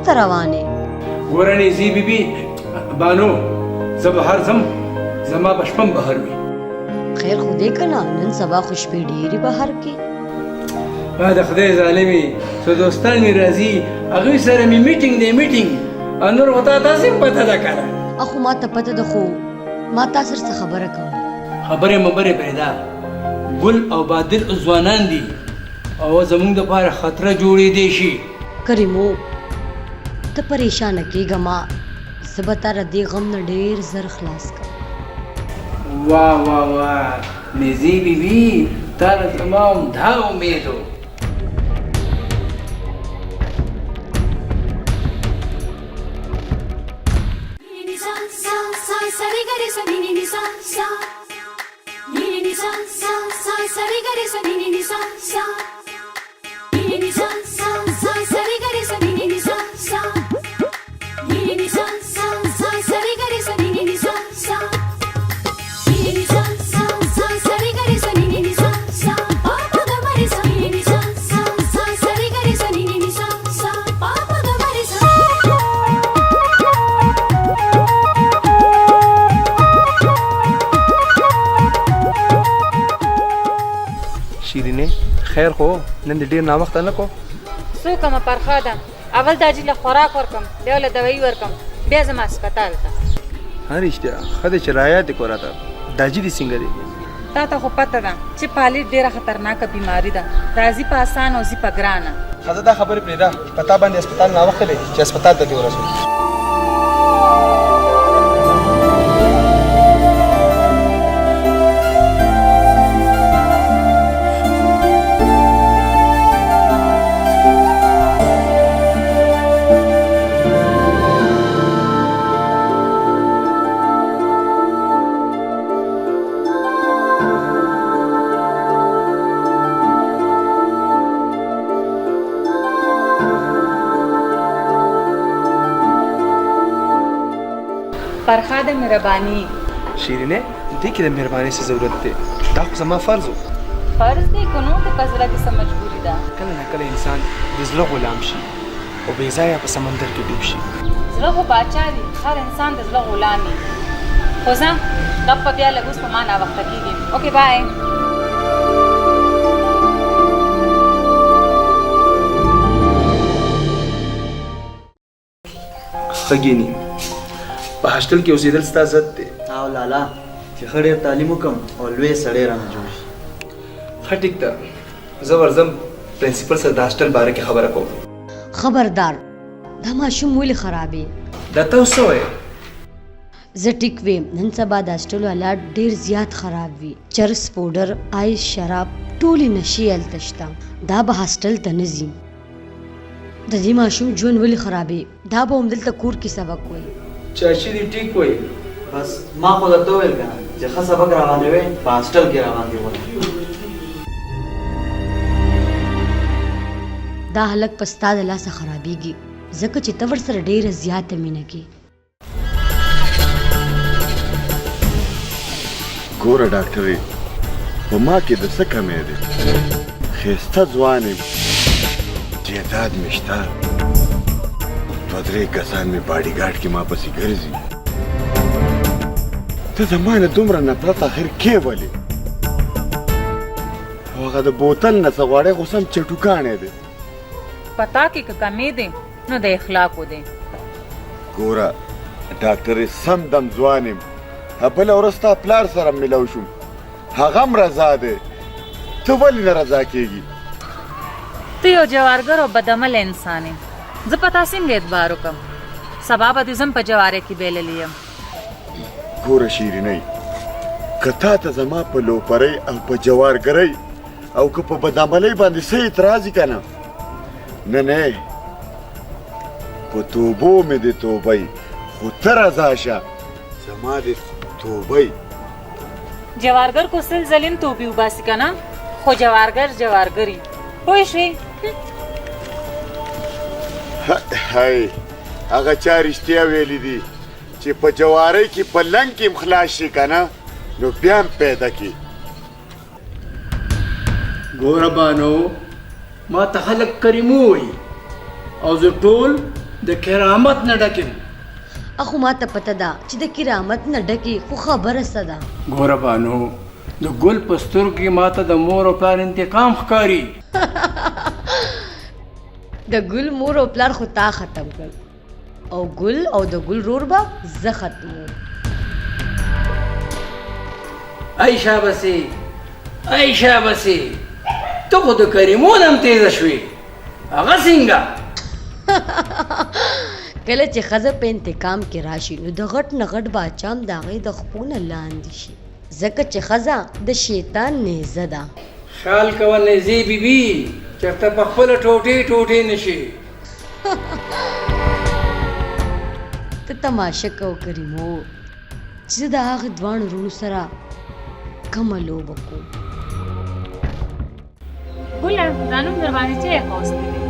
ته روانې؟ ګورنې زی بیبي بانو زه بهر ځم زما به شپه بهر وي. خیر خو دې که نه نن سبا خو شپې ډېرې بهر کې. ما د خدای ظالمې څو دوستان مې راځي هغوی سره مې میټینګ دی میټینګ او نور خو تا تاسې هم پته ده که نه. اخو ما ته پته ده خو ما تا سره څه خبره کوم. خبرې مبرې پرېږده ګل او بادل ځوانان دي او زموږ دپاره خطره جوړېدی شي. کریمو ته پریشانه کېږه ما زه به تا له دې غم نه ډېر زر خلاص کړم. واه واه واه نزی بیبي تا له زما همدا امید و. شیرینې خیر خو نن دې ډېر ناوخته نه کو؟ څه وکړمه فرخاده اول دا جي له خوراک ورکړم بیا له دوایي ورکړم بیا ځم هسپتال ته. ها رښتیا ښه دی چې رایاد یې کور ته. داجي دې څنګه دی؟ تا ته خو پته ده چې پالېټ ډېره خطرناکه بیماري ده راځي په اسان او ځي په ګرانه. ښځه دا خبرې پرېږده په تا باندې هسپتال ناوخته دی چې هسپتال ته دې ورسوي. فرخاده مهرباني شیرینې دې کې د مهربانۍ څه ضرورت دی؟ دا خو زما فرض و. فرض دی که نو که په زړه کې څه مجبوري ده؟ کله نه کله انسان د زړه غلام شي او بې ځایه په سمندر کې ډوب شي. زړه خو باچا دی هر انسان د زړه غلام وي. خو ځه غپ په بیا لږ اوس په ما ناوخته کېږي. اوکې بای. خګینی په هاسټل کې اوسېدل ستا عزت دی. او لالا چې ښه ډېر تعلیم وکړم او لوی سړی رانه جوړ شي. ښه ټیک ده زه ورځم پرنسپل سره د هاسټل باره کې خبره کوم. خبردار دا ماشوم ولې خرابې؟ دا ته اوس څه وایې؟ زه ټیک ویم نن سبا د هاسټلو حالات ډېر زیات خراب وي. چرس پوډر آیس شراب ټولې نشې هلته شته. دا به هاسټل ته نه ځي. د دې ماشوم ژوند ولې خرابې؟ دا به همدلته کور کې سبق وایي. چاچی دې ټیک وایي. بس ما خو درته وویل که نه چې ښه سبق راباندې وی په هاسټل کې راباندې وایي. دا هلک په ستا د لاسه خرابېږي ځکه چې ته ورسره ډېره زیاته مینه کې. ګوره ډاکټرې په ما کې د څه کمی دی؟ ښایسته ځوان یم جیداد مې شته 2-3 کسان مې باډي ګارډ کې ما پسې ګرځي. ته زما نه دومره نفرت اخر کې ولې؟ او هغه د بوتل نه څه غواړې خو سم چټوکاڼی دی. پتا کې که کمې دی نو د اخلاقو دی. ګوره ډاکټرې سم دم ځوان یم بله ورځ ستا پلار سره ملو شوم هغه هم رضا دی ته ولې نه رضا کېږي؟ ته یو جوارګر او بدعمل انسان یې. زه په تا څنګه اعتبار وکړم؟ سبا به دې زم په جوارې کې بیللی یم. ګوره شیرینۍ که تا ته زما په لوپرۍ او په جوارګرۍ او که په بدعملۍ باندې څه اعتراض یې که نه نه په توبو مې دې توبی خو ته رضا شه زما دې توبی. جوارګر کو سل ظلم توبې وباسي که نه خو جوارګر جوارګري پوه شوې؟ هی هغه چا رښتیا ویلي دي چې په جوارۍ کې په لنګ کې هم خلاص شي که نه نو بیا هم پیدا کړي. ګوره بانو ما ته خلک کریمو وایي او زه ټول د کرامت نه ډکیم. اخو ما ته پته ده چې د کرامت نه ډکې خو خبره څه ده. ګوره بانو د ګل په سترګو کې ماته د مور او پلار انتقام ښکاري. د ګل مور او پلار خو تا ختم کړ او ګل او د ګل رور به زه ختموم. ای شابسي ای شابسي ته خو د کریمون هم تیزه شوې. هغه څنګه؟ کله چې ښځه په انتقام کې راشي نو د غټ نه غټ باچا هم د هغې د خپو نه لاندې شي، ځکه چې ښځه د شیطان نیزه ده. خیال کوه نیزې بیبي چېرته په خپله ټوټې ټوټې نه شي. ته تماشه کو کریمو چې د هغې دواړو وروڼو سره کومه لوبه کوم. ګله دا نوم در باندې چا ایښوستی دی؟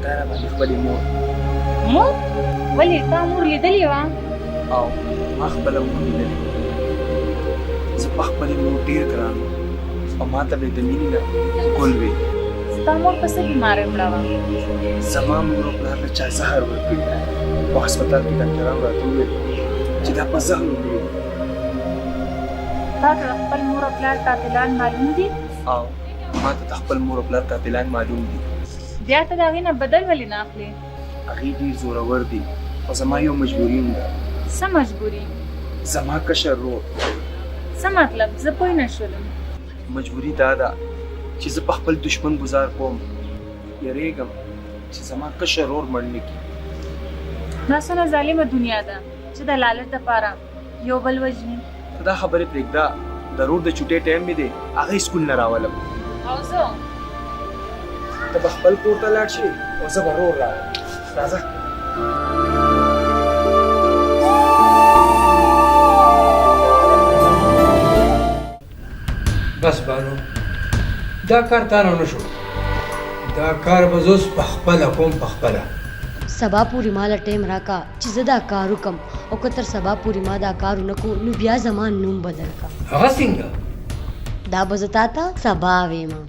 دا را باندې خپلې مور مور؟ ولې تا مور لیدلې وه؟ او ما خپله مور لیدلې. زه په خپلې مور ډېر ګران وم او ما ته به د مینې نه ګل وې. ستا مور په څه بیمارۍ مړه وه؟ زما مور او پلار له چا زهر ورکړي او هسپتال کې ډاکټرانو راته وویل چې دا په زهر ومري. تا ته د خپل مور او پلار قاتلان معلوم دي؟ او ما ته د خپل مور او پلار قاتلان معلوم دي. بیا ته د هغې نه بدل ولې نه اخلې؟ هغې ډېر زورور دي او زما یو مجبوري هم ده. څه مجبوري؟ زما کشر ورور. څه مطلب؟ زه پوه نه شولم. مجبوري دا ده چې زه په خپل دشمن ګزار کوم. یریږم چې زما کشر ورور مړ نه کړي. دا څونه ظالمه دنیا ده چې د لالچ دپاره یو بل وژني. ته دا خبرې پرېږده. د رور د چوټۍ ټایم مې دی، هغه سکول نه راولم. او زه؟ ته به خپل کور ته لاړ شې او زه به رور راولم. راځه. بس بانو دا کار تا نه شو. دا کار به زه اوس پخپله کوم پخپله. سبا پورې ماله ټیم راکا چې زه دا کار وکم او که تر سبا پورې ما دا کار ونه کو نو بیا زما نوم بدل کا. هغه څنګه؟ دا به زه تا ته سبا ویمه.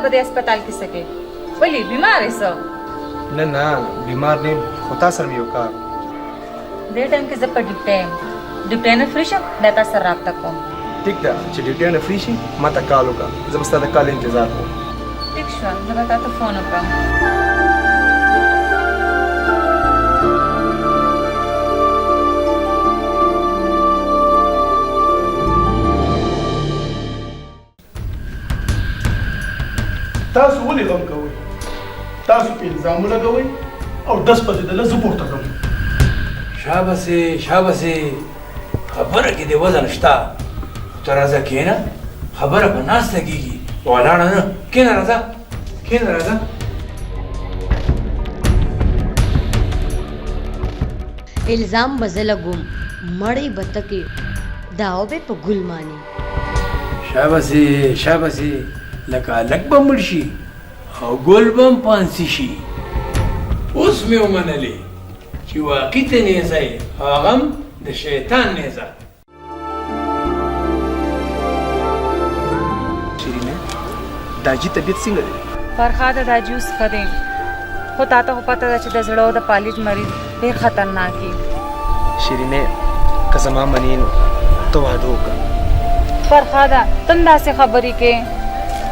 په دې هسپتال کې څه کوې؟ ولې بیمار یې څه؟ نه نه بیمار نه یم، خو تا سره مې یو کار. دې ټایم کې زه په ډیوټۍ یم. ډیوټۍ نه فری شم بیا تا سره رابطه کوم. ټیک ده چې ډیوټۍ نه فری شي ما ته کال وکړه، زه به ستا د کال انتظار کوم. ټیک شوه، زه به تا ته فون وکړم. تاسو ولې غم کوئ؟ تاسو په الزام ولګوئ او دس بجې د لږ زه پورته کړم. شابسې شابسې خبره کې دې وزن شته. ته راځه کښېنه، خبره په ناسته کېږي، ولاړه نه. کښېنه راځه کښېنه راځه. الزام به زه لګوم، مړی به ته کې، داو به په ګل ماني. شابسې شابسې لکه هلک به مړ شي او ګل به هم پانسي شي. اوس مې ومنلې چې واقعي ته نیزه یې، هغه هم د شیطان نیزه. شیرینه داجي طبیعت څنګه دی؟ فرخاده دا جوس ښه دی، خو تا ته خو پته ده چې د زړه او د پالج مریض ډېر خطرناک دي. شیرینه که زما منې نو ته واده وکړه. فرخاده ته هم داسې خبرې کوې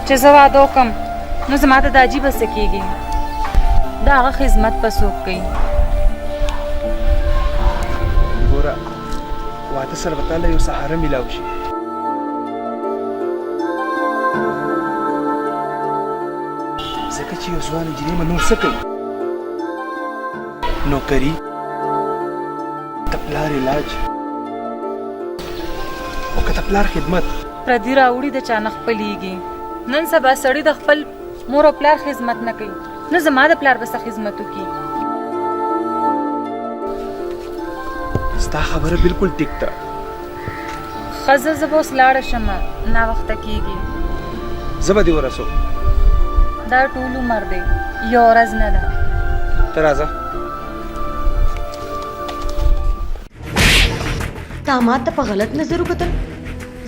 چې زه واده وکړم نو زما ته دا عجیبه څه کېږي. د هغه خدمت به څوک کوي؟ ګوره واده سره به تاله یو سهاره میلاو شي. ځکه چې یو ځوان نجلۍ به نور څه کوي؟ نوکري، د پلار علاج او که د پلار خدمت. پردي راوړي د چا نه خپلېږي. نن سبا سړی د خپل مور او پلار خدمت نه کوي نو زما د پلار به څه خدمت وکړي. ستا خبره بالکل ټیک ده. ښه زه به اوس لاړه شم، ناوخته کېږي. زه به دې ورسوم. دا ټول عمر دی، یو ورځ نه ده. ته راځه. تا ما ته په غلط نظر وکتل.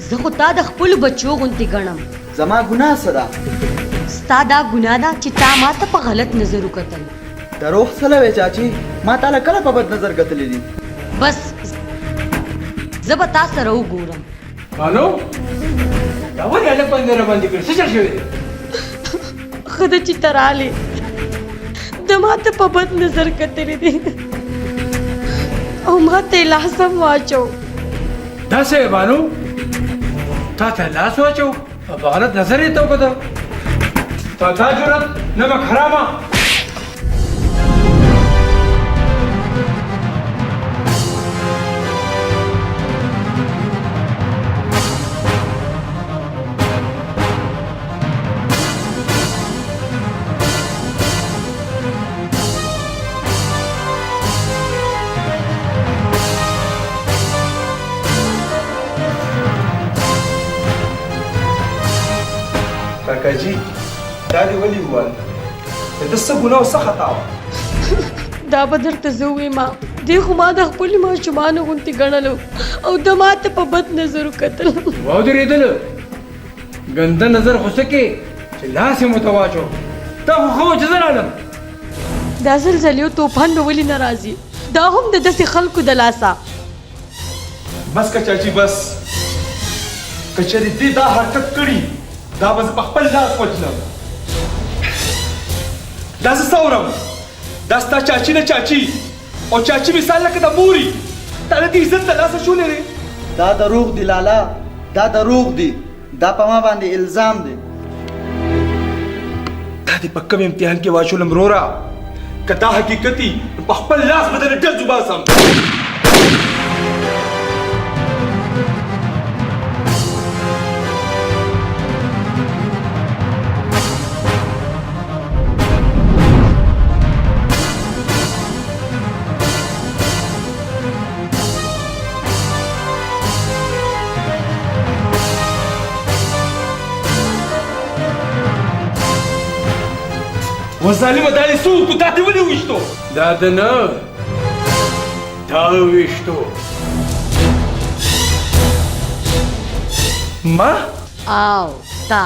زه خو تا د خپلو بچو غوندې ګڼم. زما ګناه څه ده؟ ستا دا ګناه ده چې تا ما ته په غلط نظر وکتل. دروغ څه لوي چاچی؟ ما تاله کله په بد نظر کتلی دي؟ بس زه به تا سره وګورم. بانو دا ولې هلک باندې راباندې کړ؟ څه چل شوی دی؟ ښه ده چې ته رالې. د ما ته په بد نظر کتلی دي او ما ته یې لاس هم واچو. داسې بانو تا ته لاس واچو او په غلط نظر یې ته وکتل؟ تا دا جرأت نمک حرامه! کاکاجي دا دې ولې وویل؟ د ده څه ګناه او څه خطا وه؟ دا به درته زه ووایم. دې خو ما د خپلو ماشومانو غوندې ګڼلو او د ما ته په بد نظر وکتل. واودرېدله ګنده نظر خو څه کې چې لاس یې مو ته واچو. تا خو ښه وه چې زه رالم. دا زلزلې او طوفان به ولې نه راځي؟ دا هم د داسې خلکو د لاسه. بس که چاچی بس. که چېرې دې دا حرکت کړي دا به زه په خپل لاس وچلم. دا زه څه اورم؟ دا ستا چاچي نه چاچي او چاچي مثال لکه د موري. تا د دې عزت د لاسه شولی دی. دا دروغ دی لالا، دا دروغ دی. دا په ما باندې الزام دی. دا دې په کوم امتحان کې واچولم وروره؟ که دا حقیقت وي نو په خپل لاس به درنه ډز وباسم. و ظالمه دا دې څه وکړو؟ تا دې ولې وویشتو؟ دا ده نه تا وویشتو. ما؟ او تا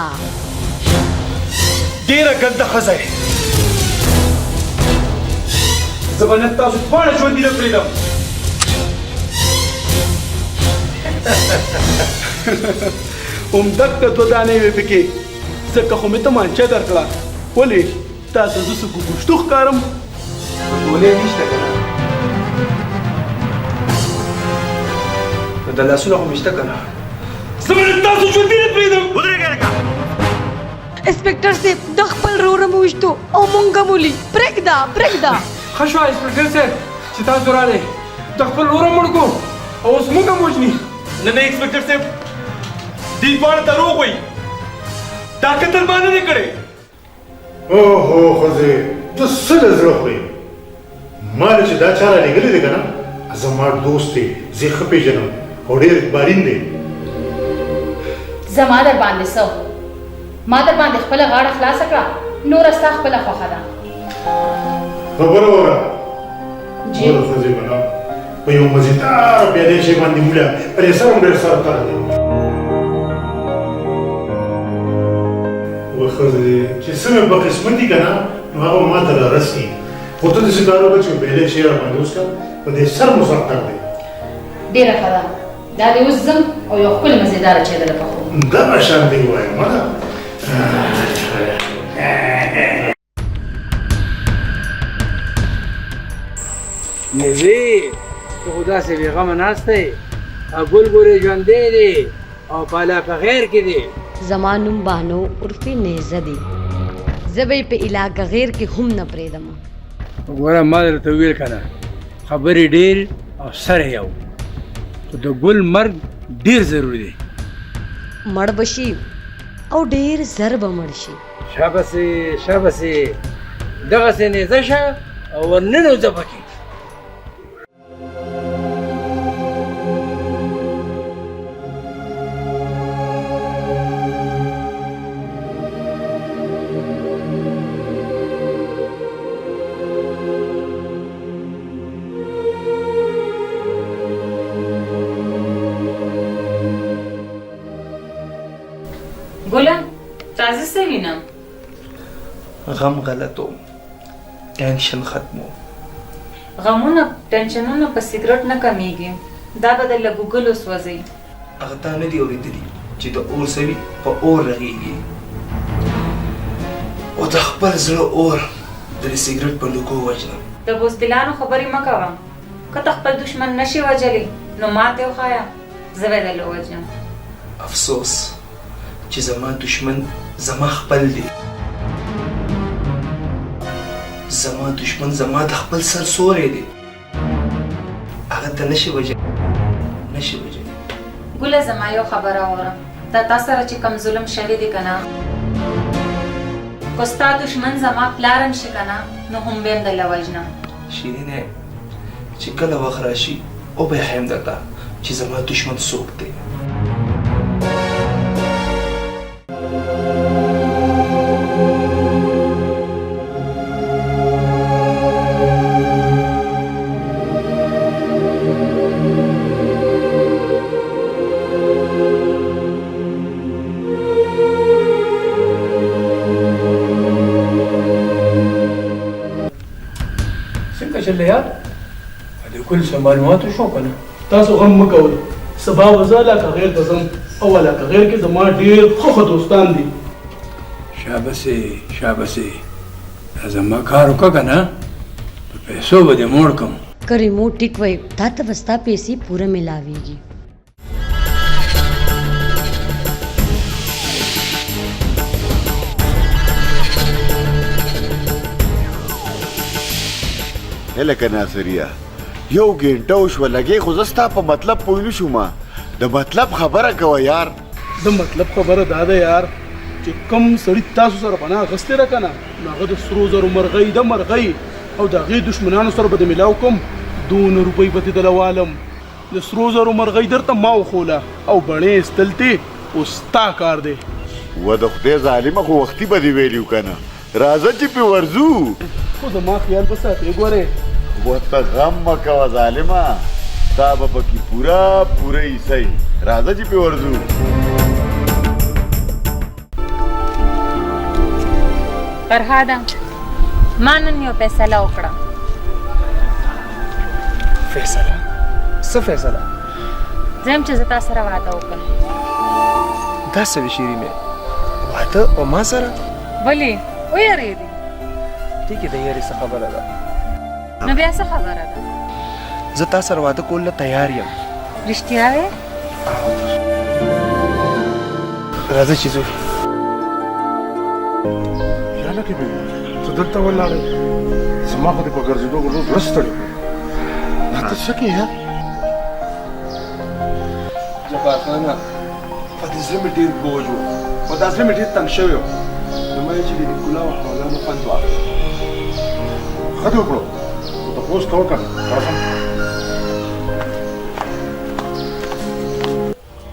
ډېره ګنده ښځه یې. زه به نن تاسو دواړه ژوندي نه پرېږدم. همدغه دوه دانې وې پکې ځکه خو مې تمانچه درکړه. ولې تا ته زه څه ګوګوشتو ښکارم؟ ګولۍ نشته که نه؟ نو د لاسونه خو مې شته که نه؟ زه به نن تاسو ژوندي نه پرېږدم. ودرېږئ لکه انسپکټر صاحب د خپل ورور مو وشتو او مونږ هم ولي. پرېږده پرېږده. ښه شوه انسپکټر صاحب چې تاسو راغلئ. د خپل ورور هم مړ کړو او اوس موږ هم وژني. نه نه انسپکټر صاحب دې دواړه دروغ وایي. دا قتل ما نه دی کړی. اوهو ښځې ته څه له زړه خورې؟ ما چې دا چا رالېږلی دی که نه زما دوست دی، زه یې ښه پېژنم او ډېر اعتبارین دی. زما در باندې څه؟ ما در باندې خپله غاړه خلاصه کړه، نوره ستا خپله خوښه ده. خبره وکړه. جی ګوره ښځې به نه په یو مزېدار پیالې شی باندې موړه پر یې سر هم ډېر سر کار دی. ښځې چې څه مې په قسمت دي که نه نو هغه ما ته رارسي. خو ته داسې کار وکړه چې بیلی شی راباندې وڅښه په دې سر مو سر کار دی. ډېره ښه ده. دا دې اوس ځم او یو ښکلې مزېداره چای درله پخوم. دغه شان دی وایم نه. نېزې ته خو داسې بېغمه ناست دی. ګل ګورې ژوندی دی او بالا په غیر کې دی. زما نوم بانو عرف نیزه دی. زه به یې په علاقه غیر کې هم نه پرېږدم. ګوره ما درته وویل که نه خبرې ډېر او سر یو. خو د ګل مرګ ډېر ضروري دی. مړ به شي او ډېر زر به مړ شي. شابسې شابسې دغسې نیزه شه او ورننوځه پکې. ګله راځه څه وینم. غم غلطو، ټینشن ختمو. غمونه ټینشنونه په سیګرټ نه کمیږي، دا به د لګوګل وسوځي. هغه تا نه دي اورېدلي چې د اور سوي په اور رغېږي، او د خپل زړه اور د سیګرټ په لوګو وژنم. د بوزدلانو خبرې مه کوه. که ته خپل دښمن نشي وژلی نو ماته وښایه، زه به یې درله ووژنم. افسوس چې زما دشمن زما خپل دی. زما دشمن زما د خپل سر سوری دی. هغه ته نشي وژلی. ګله زما یو خبره واوره، دا تا سره چې کوم ظلم شوی دی که نه، که ستا دشمن زما پلار هم شي که نه، نو هم به یې درله وژنم. شیرینه چې کله وخت راشي او به ښیم درته چې زما دشمن څوک دی. څنګه چلې یار د کل څه معلوماتو شو که نه؟ تاسو غم مه کوئ، سبا به زه علاقه غیر ته ځم او علاقه غیر کې زما ډېر ښه دوستان دي. شابسې دا زما کار وکړه که نه، په پیسو به دې موړ کړم. که ریموټ ټیک وای تا ته به ستا پیسې پوره میلاویږي. لکه ناصریه یو ګنټه وشوه لګې خو زه ستا په مطلب پوه نه شوم. د مطلب خبره کوه یار. د مطلب خبره دا ده یار چې کوم سړي تاسو سره پناه اخیستې ده که نه، نو هغه د سرو زرو مرغۍ د مرغۍ او د هغې دشمنانو سره به د میلاو کوم. 2 روپۍ به دې دله والم. د سرو زرو مرغۍ درته ما وښوله او بڼې ایستل دې اوس ستا کار دی. و د خدای ظالمه خو وختي به دې ویلي که نه، راځه چې پې ورځو. خو زما خیال به ساتې ګورې. ورته غم مه کوه ظالمه، تا به پکې پوره حصه یي. راځه چې پې ورځو. فرهاده ما نن یو فیصله وکړه. فیصله؟ څه فیصله؟ زه یم چې زه تا سره واده وکړم. دا څه وي شیرینې؟ واده او ما سره؟ ولې ویرېدې؟ ټیکې د یارې څه خبره ده؟ نو بیا څه خبره ده؟ زه تا سره واده کولو له تیار یم. رښتیا وې؟ راځه چې ځو. یاله کې بېګا ته دلته ولاړې، زما خو دې په ګرځېدو زړه ستړی کړ. دا ته څه کوې یار؟ جبار خانه په دې زړه مې ډېر بوج و او دا زړه مې ډېر تنګ شوی و، نو ما یې چې د ښکلا او حوالانو خوند واخلم. ښه دې وکړو، خو تپوس کوه که نه. راځم.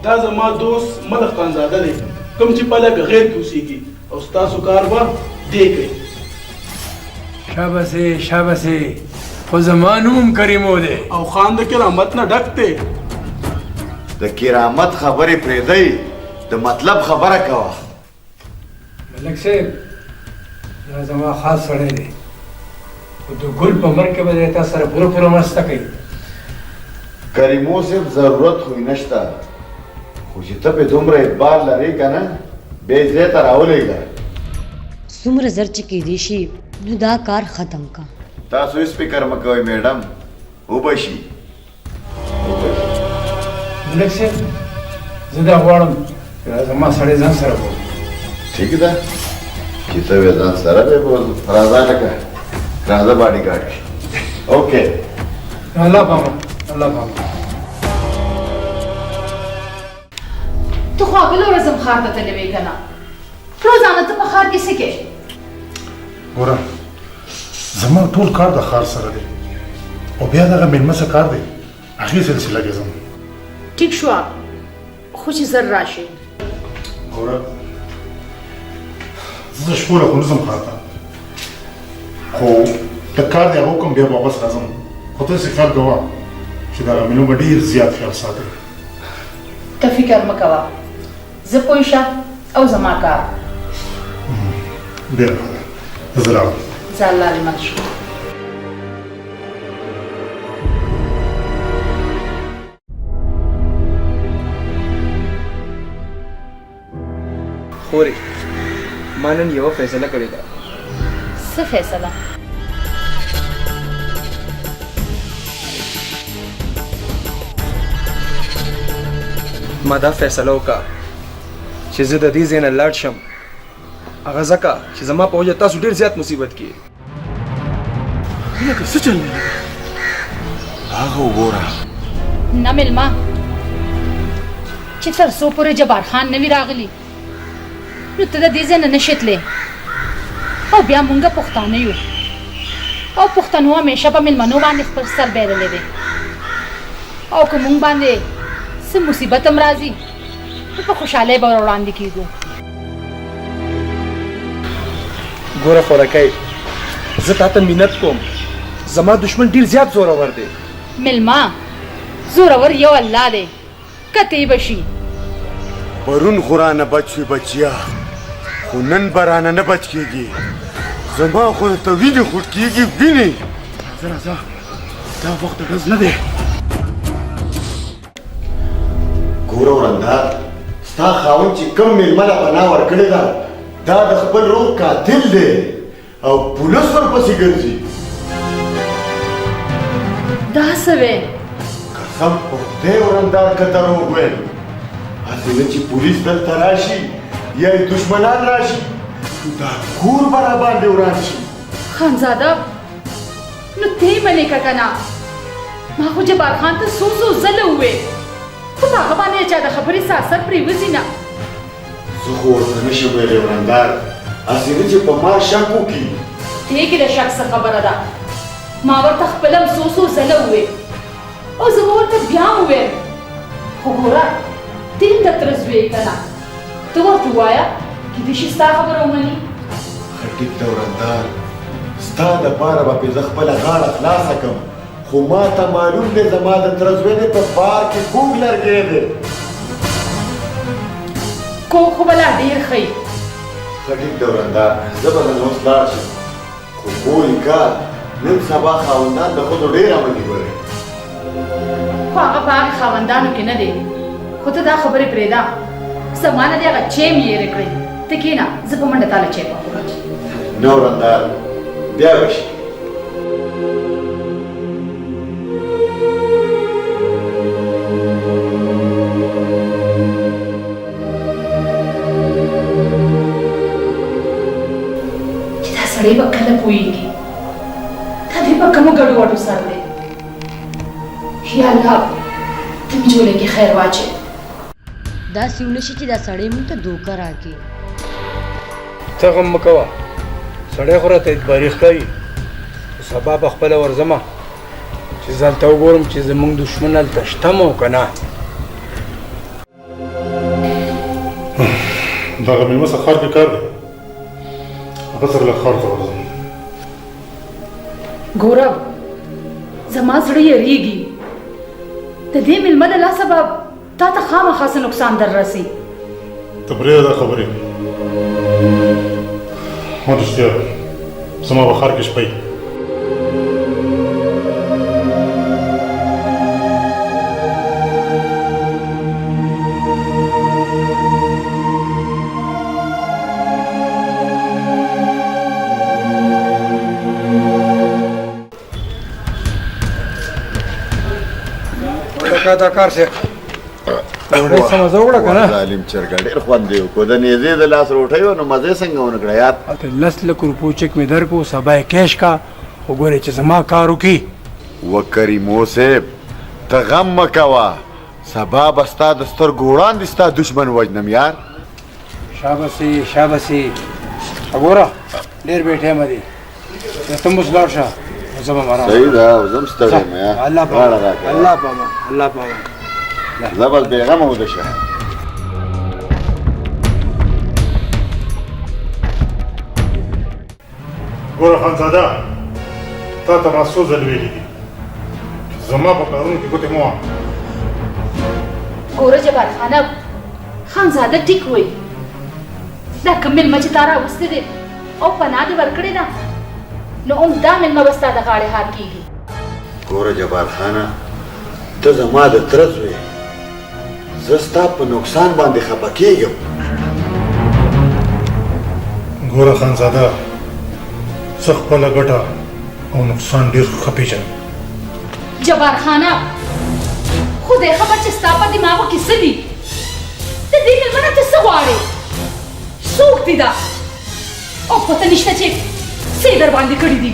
دا زما دوست ملک خانزاده دی، کوم چې په علاقه غیر کې اوسېږي او ستاسو کار به دی کوي. شابسې خو زما نوم هم کریمو دی او خان د کرامت نه ډک دی. د کرامت خبرې پرېږدئ، د مطلب خبره کوه. ملک صاحب دا زما خاص سړی دی، خو د ګل په مرګ کې به دی تا سره پوره مرسته کوي. کریمو صاحب ضرورت خو یې نشته، خو چې ته پې دومره اعتبار لرې که نه، بیا یې ځای ته راولېږه. څومره زر چې کیدی شي نو دا کار ختم کا. تاسو هېڅ فکر مه کوئ میډم، وبه شي. ملک صاحب زه دا غواړم چې دا زما سړی ځان سره بولم. ٹھیک ده چې ته وې ځان سره به بولم. راځه لکه راځه باډي ګارډ کې. اوکې الله پامان. تو خو بله ورځ هم ښار ته تللی وې که نه؟ روزانه ته په ښار کې څه کوې؟ ګوره زما ټول کار د ښار سره دی او بیا دغه مېلمه څه کار دی هغې سلسله کې ځم ټیک شوه خو چې زر راشي ګوره زه د شپو له خو نه ځم ښار ته خو د کار دی هغه وکړم بیا واپس راځم خو ته داسې خیال کوه چې دغه مېلمه به ډېر زیات خیال ساتي ته فکر مه کوه زه پوه شه او زما کار ډېره ښه ده زه لاړم زه الله دې مل شو خورې ما نن یوه فیصله کړې ده څه فیصله ما دا فیصله وکړه چې زه د دې ځای نه لاړ شم هغه ځکه چې زما په وجه تاسو ډېر زیات مصیبت کې لکه څه چل دی هغه وګوره نه مېلمه چې تر څو پورې جبار خان نه وي راغلی نو ته د دې ځای نه نشې تللی او بیا مونږ پښتانه یو او پښتنو همیشه په مېلمنو باندې خپل سر بیرلی دی او که مونږ باندې څه مصیبت هم راځي نو په خوشحالۍ به ور وړاندې کېږو ګوره خورکۍ زه تا ته منت کوم زما دشمن ډېر زیات زورور دی مېلمه زورور یو الله دی کتی بشي پرون خو رانه بچ شوي بچیا خو نن به رانه نه بچ کېږي زما خو ته وینې خوټ کېږي وینې راځه راځه دا وخت ډز نه دی ګوره ورندار ستا خاوند چې کوم مېلمه له پناه ورکړې ده دا د خپل رور قاتل دی او پولیس ورپسې ګرځي دا څه وی قسم په خدای ورندار که دروغ ویل هسې نه چې پولیس دلته راشي یا یې دشمنان راشي دا کور به راباندې وران شي خانزاده نو ته یې منې که که نه ما خو جبار خان ته څو ځله وویل خو په هغه باندې چا د خبرې ساست پرېوځي نه زه خو ورته نشم ویلی ورندار هسې نه چې په ما شک وکړي دې کې د شک څه خبره ده ما ورته خپله هم څو ځله وویل او زه به ورته بیا هم وویل خو ګوره ته هم د تره زوی یې که نه ته ورته ووایه کیدای شي ستا خبره ومني ښه ټیک ده ورندار ستا دپاره به پې زه خپله غاړه خلاصه کړم خو ما ته معلوم دی زما د تره زوی دی په بار کې کوږ لرګی دی کوږ خو به لا ډېر ښه وي ښه ټیک ده ورندار زه به نن اوس لاړ شم خو ګورې کار نن سبا خاوندان د ښځو ډېر عملي ګورې خو هغه په هغې خاوندانو کې نه دی خو ته دا خبرې پرېږده زما نه دې هغه چای مې هېرې کړئ ته کښېنه زه په منډه تا له چای پخوم نه ورندار بیا به شي سړی به کله پوهېږي دا دې په کومو ګډو وډو سر دی یا الله ته مې جوړې کې خیر واچې داسې ونه شي چې دا سړی مونږ ته دوکه راکړي ته غم مه کوه سړی خو راته اعتباري ښکاري سبا به خپله ورځمه چې زه هلته وګورم چې زموږ دښمن هلته شته مو که نه دغه مېلمه څه ښار کې کار دی هغه سره لږ ښار ته ورځم ګوره زما زړه یریږي د دې مېلمه د لاسه به تا ته خامخا څه نقصان در رسي ته پرېږده دا خبرې ما رښتیا زما به ښار کې شپه وي دا کار شه ډوډۍ سمه زه وکړه که نه ظالم چرګه ډېر خوند یې وکړو د نیزې د لاس روټۍ وه نو مزه یې څنګه ونه کړه یار هلته 10 لک روپو چک مې درکړو سبا یې کیش کا خو ګورې چې زما کار وکړي و کریمو صاحب ته غم مه کوه سبا به ستا د سترګو وړاندې ستا دشمن وژنم یار شابسي شابسي ګوره ډېر بې ټایمه دی تم اوس لاړ شه زه به مرام صحیح ده او زه هم ستړی یم یا الله غاړه پاما راکړه. الله پاما الله پاما زه بس بېغمه وده شه ګوره خانزاده تا ته ما څو ځل ویلي دي چې زما په کارونو کې ګوتې مه وهه. ګوره جبار خانه خانزاده ټیک وای دا کوم مېلمه چې تا راوستی دی او پناه دې ورکړې ده نو عمده مېلمه به ستا د غاړې هار کېږي. ګوره جبار خانه ته زما د تره زوی زه ستا په نقصان باندې خفه کېږم. ګوره خانزاده زه خپله ګټه او نقصان ډېر ښه پېژنم. جبار خانه خدای خبر چې ستا په دماغو کې څه دي د دې مېلمه نه ته څه غواړې څوک دي دا او پته نشته چې څه یې در باندې کړي دي.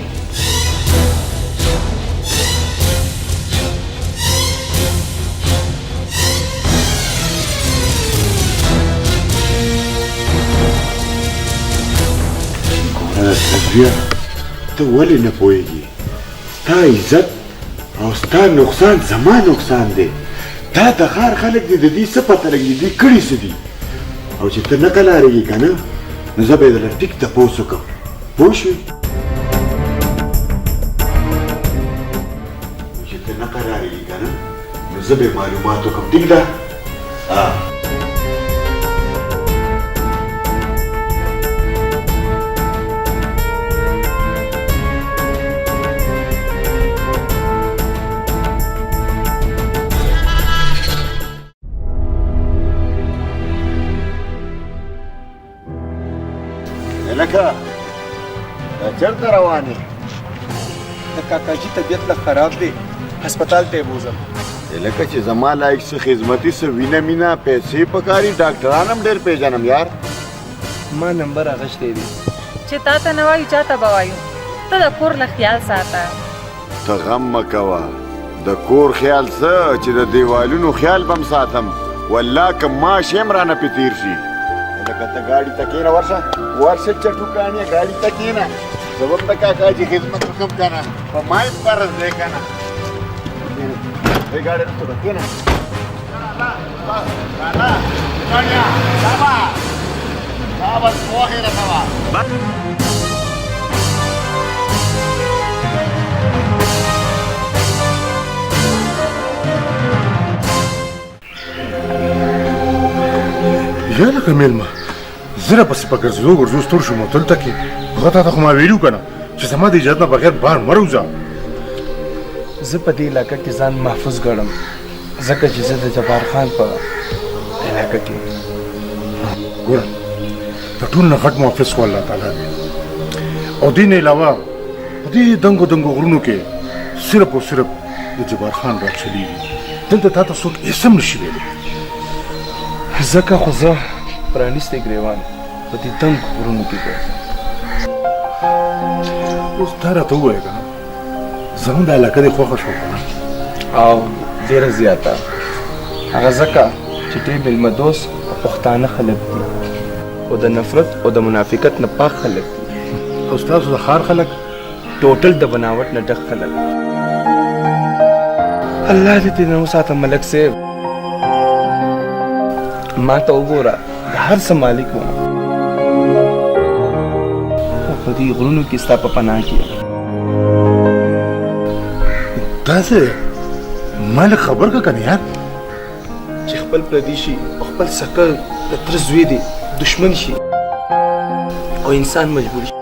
ګوره تزویه ته ولې نه پوهېږي ستا عزت او ستا نقصان زما نقصان دی. دا د ښار خلک دي د دې څه پته لګي دوی کړي څه دي او چې ته نه کلاړېږي که نه نو زه به یې درله ټیک تپوس وکړم پوه شوې چې ته نه کلاړېږي که نه نو زه به یې معلومات وکړم ټیک ده لکه دا چېرته روان یې؟ د کاکاجي طبیعت لږ خراب دی هسپتال ته یې بوځم. لکه چې زما لایق څه خدمتي څه وینه مینه پیسې پکاري ډاکټران هم ډېر پیژنم یار. ما نمبر اخیستی دی. چې تا ته نه وایو چا ته به وایو ته د کور له خیال ساته. ته غم مه کوه د کور خیال څه چې د دیوالونو خیال به م ساتم والله که ماش هم رانه پې تېر شي. لکه ته ګاډي ته کښېنه ورشه چټوکانې ګاډي ته کښېنه زه به هم د کاکاجي خدمت وکړم که نه په ما یې فرض دی که نه. ګاډي رسته به کښېنه بس پوهې رسوه یا لکه مېلمه زه راپسې په ګرځېدو ګرځېدو ستړ شوم هوټل ته کې هغه تا ته خو ما ویلي وو که نه چې زما د اجازت نه بغیر بهر مه راوځه. زه په دې علاقه کې ځان محفوظ ګڼم ځکه چې زه د جبار خان په علاقه کې ګوره د ټول نه غټ محافظ خو الله تعالی دی او دې نه علاوه په دې دنګو دنګو غرونو کې صرف او صرف د جبار خان راج چلیږي دلته تا ته څوک هېڅ هم نشي ویلی. ځکه خو زه پرانیستی ګریوان په دې دنګ غرونو کې ګرځم. اوس تا راته ووایه که نه زموږ د علاقه دې خوښه شوه که نه او ډېره زیاته هغه ځکه چې ډېر مېلمه دوست او پښتانه خلک دي او د نفرت او د منافقت نه پاک خلک دي او ستاسو د ښار خلک ټوټل د بناوټ نه ډک خلک. الله دې دې نه وساته ملک صاحب ما ته وګوره د هر څه مالک وم او په دې غرونو کې ستا په پناه کې یم. داسې ما لږ خبر که که نه یار چې خپل پردي شي او خپل سکه د تره زوی دی دشمن شي او انسان مجبور شي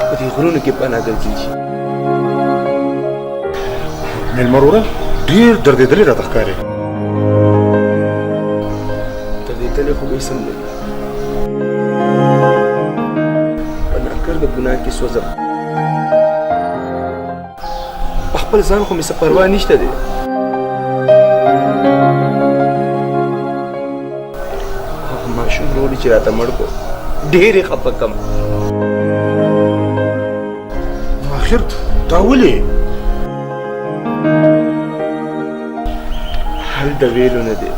په دې غرونو کې پناه ګرځېدل شي. مېلمه وروره ډېر دردېدلې راته ښکارې. دردېدلې خو به یې سم دی په ناکر د ګناه کې سوځم په خپل ځان خو مې څه پروا نشته دی. هغه ماشوم وروڼي چې راته مړ کړو ډېر یې خفه کړم. آخر دا ولې حل د ویلو نه دی.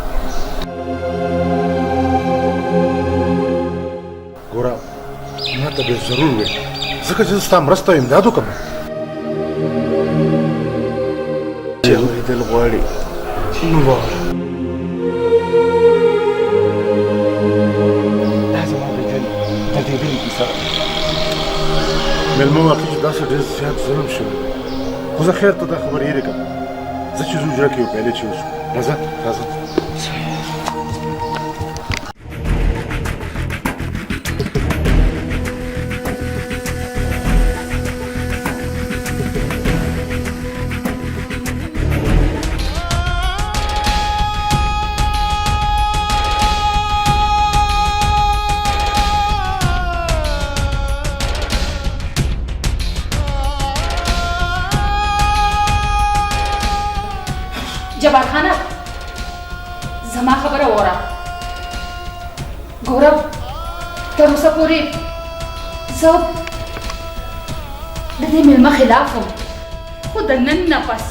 ګوره ما ته به ضرور وې ځکه چې زه ستا مرسته او امداد وکړم چې اورېدل غواړي نو واوره دا زما د ژوند د دې بلې کیسه مېلمه واقع چې داسې ډېر زیات ظلم شوی خو زه خیر ته دا خبر هېرې کړم زه چې ځو جوړه کې یو پیاله چې اوسو راځه راځه जबार खाना जमा खबर ओरा गौरव तर उसा पूरी सब दे मिलमा खिलाफ हो खुद नन नफस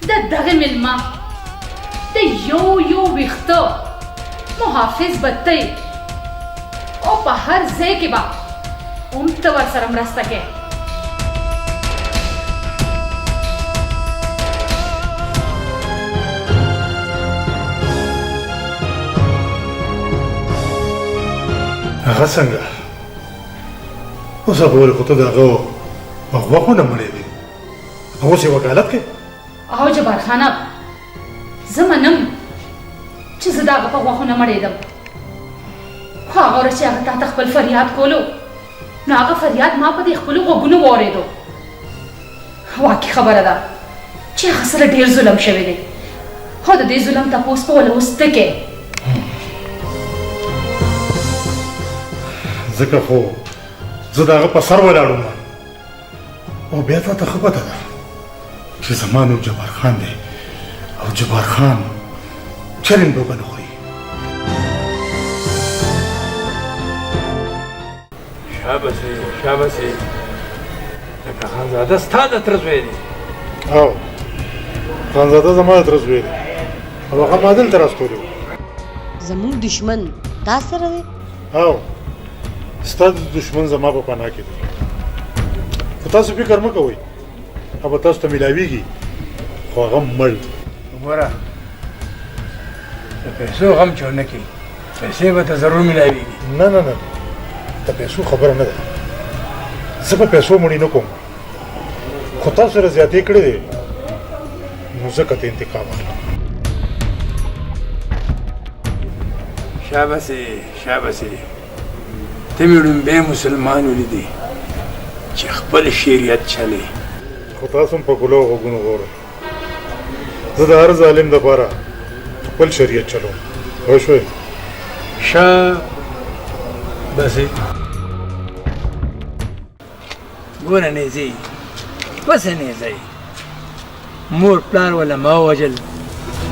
दगे मिलमा दे यो विख्तो मुहाफिज बत्ते ओ पहर जे के बा तवर सरम रास्ता के هغه څنګه اوس هغه خو ته د هغه غوښونه مړې دي هغه څه وکالت کوي او جبار خانه زمنم چې زه دا په غوښونه مړېدم خو هغه ورځ چې هغه تا خپل فریاد کولو نو هغه فریاد ما په دې خپلو غوږونو واورېدو واقع خبره ده چې هغه سره ډېر ظلم شوی دی خو د دې ظلم تپوس په وله اوس ته کې ځکه خو زه د هغه په سر ولاړم او بیا تا ته ښه پته ده چې زما نوم جبار خان دی او جبار خان چرین به نه خوري شابسې لکه خانزاده ستا د تره زوی دی او خانزاده زما د تره زوی دی او هغه ما دلته راستولی و زموږ دشمن تا سره دی او ستا د دشمن زما په پناه کې دی خو تاسو فکر مه کوئ هغه تاسو ته میلاویږي خو هغه مړ ګوره د پیسو غم چې ونه کړي پیسې به ته ضرور میلاویږي نه نه نه د پیسو خبره نه ده زه په پیسو مړی نه کوم خو تاسو سره زیاتې کړې دی نو زه که ته انتقام اخلم شابسې ته مې ړومبی مسلمان ولیدې چې خپل شریعت چلې خو تاسو هم په ګلو غوږونو غواړئ زه د هر ظالم دپاره خپل شریعت چلوم پوه شوئ شابسې ګوره نیزې پسې نیزی مور پلار ولا ما وجل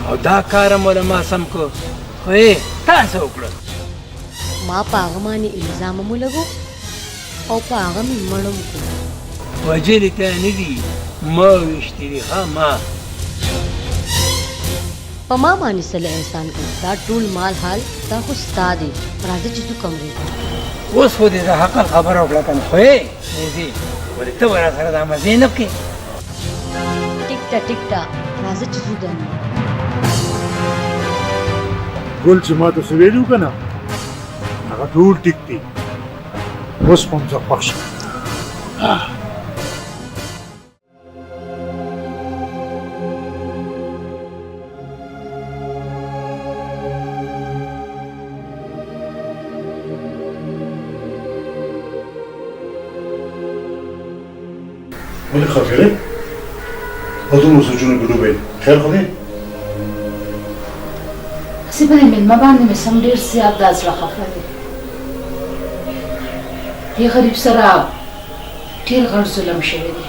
او دا کارم ولا ما سم کو خو تا څه وکړل ما په هغه باندې الزام مو لګو او په هغه مې مړم کو وجلې ته نه دي ما ویشتې دي ښه ما په ما باندې سله احسان کوي دا ټول مال حال دا خو ستا دی راځه چې تو کمرې ته اوس خو دې د حق خبره وکړه کنه خو نیزې ولې ته ورا سره دا مزې نه کوې ټیک تا راځه چې تو دننه ګل چې ما ته څه ویلي که نه هغه ټول ټیک دي اوس به هم زه خوښ شم ولې خفېږې او دومره سوچونه کې ډوبې خیر خو دی هسې په دې مېلمه باندې مې سم ډېر زیات دا زړه خفه دی دې غریب سره ډېر غټ ظلم شوی دی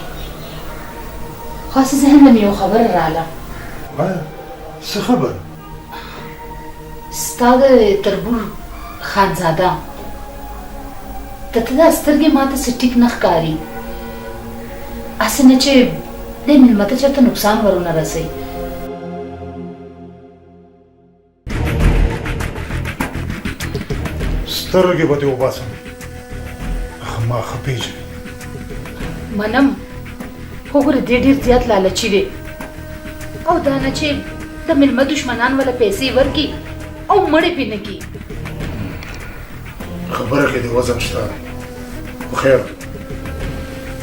خو هسې ذهن ته مې یو خبره راغله وایه څه خبره ستا د تربور خانزاده د ته دا سترګې ما ته څه ټیک نه ښکاري هسې نه چې دې مېلمه ته چېرته نقصان ورونه رسوي سترګې به دې وباسم ما خپېږي منم خو ګوره دې ډېر زیات لالچي دی او دا نه چې د مېلمه دشمنان ولا پیسې ورکي او مړې پې نه کي خبره کې د وزن شته خو خیر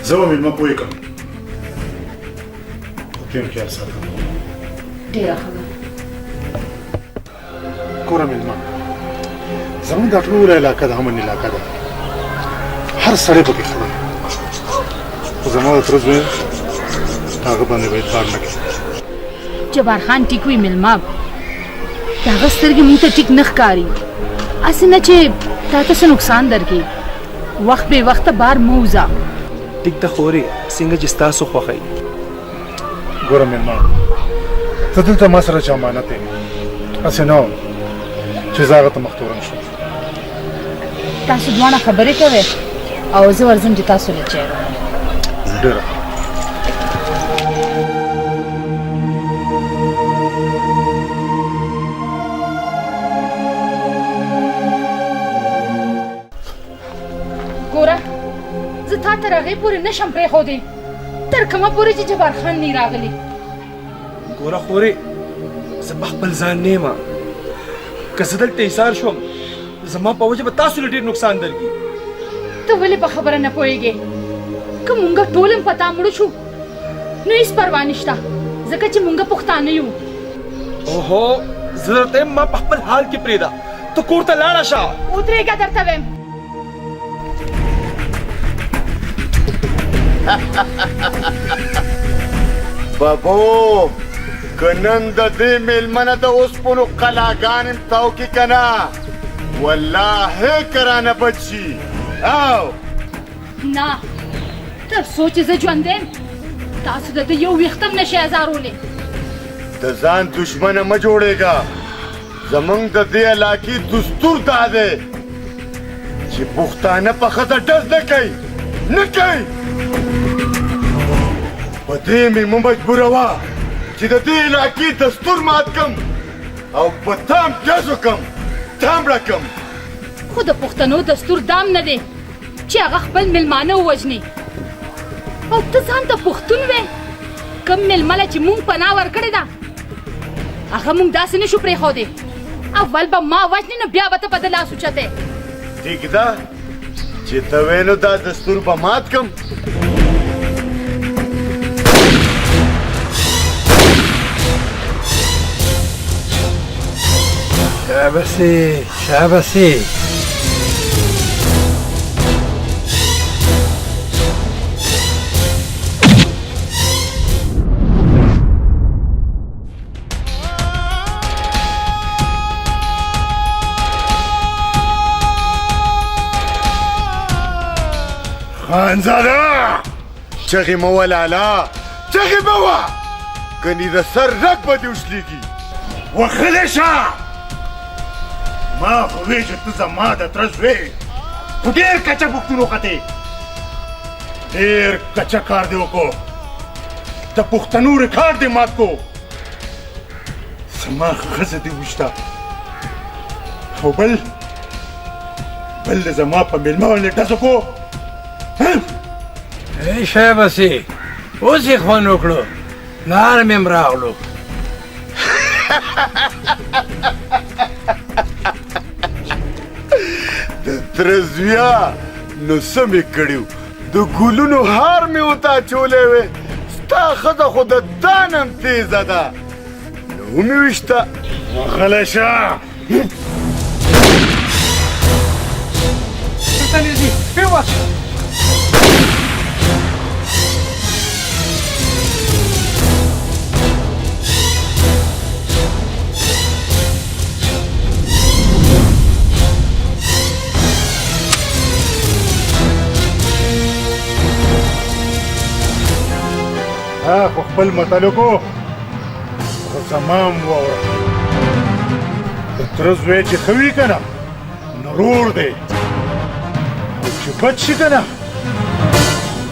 زه به مېلمه پوه کړم خو ټیم خیال ساتم ډېره ښه ګوره مېلمه زموږ دا ټوله علاقه د امن علاقه ده هر سړی پکې ښه دی خو زما د تره زوی هغه باندې باید بار نه کړي جبار خان ټیک وي مېلمه د هغه سترګې موږ ته ټیک نه ښکاري هسې نه چې تا ته څه نقصان درکړي وخت بې وخته بار مه وځه ټیک ده خورې څنګه چې ستاسو خوښوي ګوره مېلمه ته دلته ما سره چې امانت یې هسې نه وم چې زه هغه ته مختورن شم تاسو دواړه خبرې کوئ او زه ورځم چې تاسو له چای راوړم ډېره ګوره زه تا تر هغې پورې نشم پرېښودی تر کومه پورې چې جبار خان نه راغلی ګوره خورې زه په خپل ځان نه یم که زه دلته ایسار شوم زما په وجه به تاسو له ډېر نقصان درکړي ته ولې په خبره نه پوهېږې که مونږ ټول هم په تا مړه شو نو هېڅ پروا نشته ځکه چې مونږ پښتانه یو اوهو زه درته یم ما په خپل حال کې پرېږده ته کور ته لاړه شه ودرېږه درته ویم بابو که نن د دې مېلمنه د اوسپنو قلاګانې م تاو کې که نه والله که رانه بد شي او نه تر څو چې زه ژوندی یم تاسو د ده یو ویښته هم نشئ ازارولی د ځان دشمنه مه جوړېږه زمونږ د دې علاقې دستور دا دی چې پښتانه په ښځه ډز نه کوي نه کوي په دې مې مه مجبوروه چې د دې علاقې دستور مات کم او په تام ډز وکم تام راکم خو د پښتنو دستور دام نه دی چې هغه خپل مېلمانه ووژني او ته ځان ته پښتون وې کوم مېلمه له چې مونږ پناه ورکړې ده هغه مونږ داسې نشو پرېښودی اول به ما وژنې نو بیا به ته په ده لاس اوچتې ټیک ده چې ته وې نو دا دستور به مات کم شابسي شابسي خانزاده چغې مه ولاله چغې مه وه کنې د سر رګ به دې وشلېږي وښلی شه ما خو وې چې ته زما د تره زوی خو ډېر کچه پوښتون وختې ډېر کچه کار دې وکړو د پښتنو ریکارډ دې مات کړو زما ښځه دې وشته او بل زما په مېلمه باندې ډز وکړو ای شابسي اوس یې خوند وکړو لار مې هم راغلو د تره زویه نو څه مې کړي د ګلونو هار مې ورته اچولی وې ستا ښځه خو د تا نه هم تېزه ده نو ومې ویشته وغلی شه په خپل متلکو خو زما هم واوره د تره زوی چې ښه وي که نه نو رور دی او چې بد شي که نه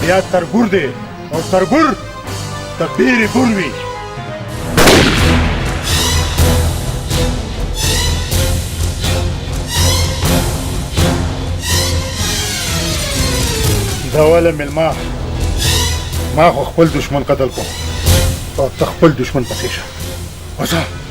بیا تربور دی او تربور د بیرې بور وي زواله ملما ما خو خپل دشمن قتل کو او ته خپل دشمن پسې شه وځه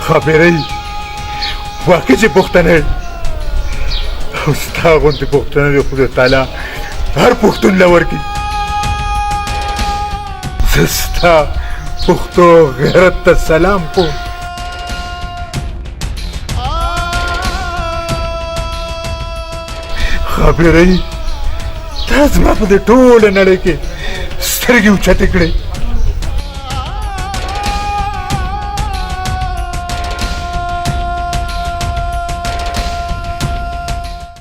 خبرې واقع چې پښتنه او ستا غوندې پښتنه د خدای تعالی هر پښتون له ورکړي زه ستا پښتو غیرت ته سلام کوم خبرې تا زما په دې ټوله نړۍ کې سترګې اوچتې کړې